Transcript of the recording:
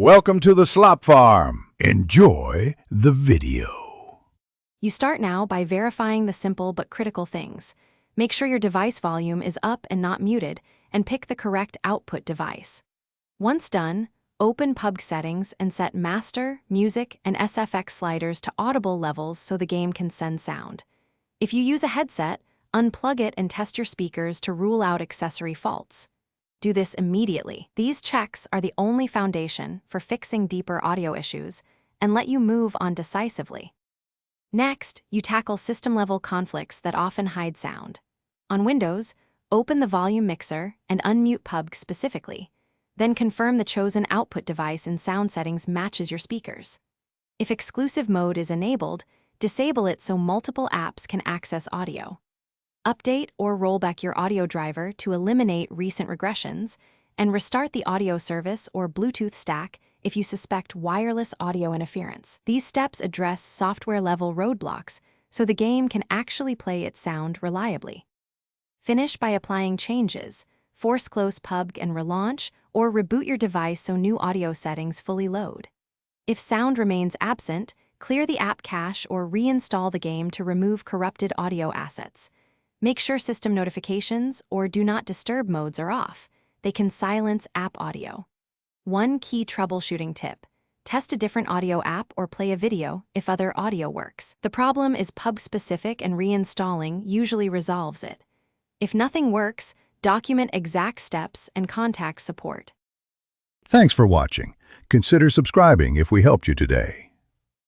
Welcome to the slop farm. Enjoy the video. You start now by verifying the simple but critical things. Make sure your device volume is up and not muted, and pick the correct output device. Once done, open PubG settings and set master, music, and SFX sliders to audible levels so the game can send sound. If you use a headset, unplug it and test your speakers to rule out accessory faults. Do this immediately. These checks are the only foundation for fixing deeper audio issues and let you move on decisively. Next, you tackle system-level conflicts that often hide sound. On Windows, open the volume mixer and unmute PubG specifically, then confirm the chosen output device in sound settings matches your speakers. If exclusive mode is enabled, disable it so multiple apps can access audio. Update or roll back your audio driver to eliminate recent regressions, and restart the audio service or Bluetooth stack if you suspect wireless audio interference. These steps address software-level roadblocks so the game can actually play its sound reliably. Finish by applying changes, force close PubG and relaunch, or reboot your device so new audio settings fully load. If sound remains absent, clear the app cache or reinstall the game to remove corrupted audio assets. Make sure system notifications or do not disturb modes are off. They can silence app audio. One key troubleshooting tip: test a different audio app or play a video if other audio works. The problem is PubG-specific and reinstalling usually resolves it. If nothing works, document exact steps and contact support. Thanks for watching. Consider subscribing if we helped you today.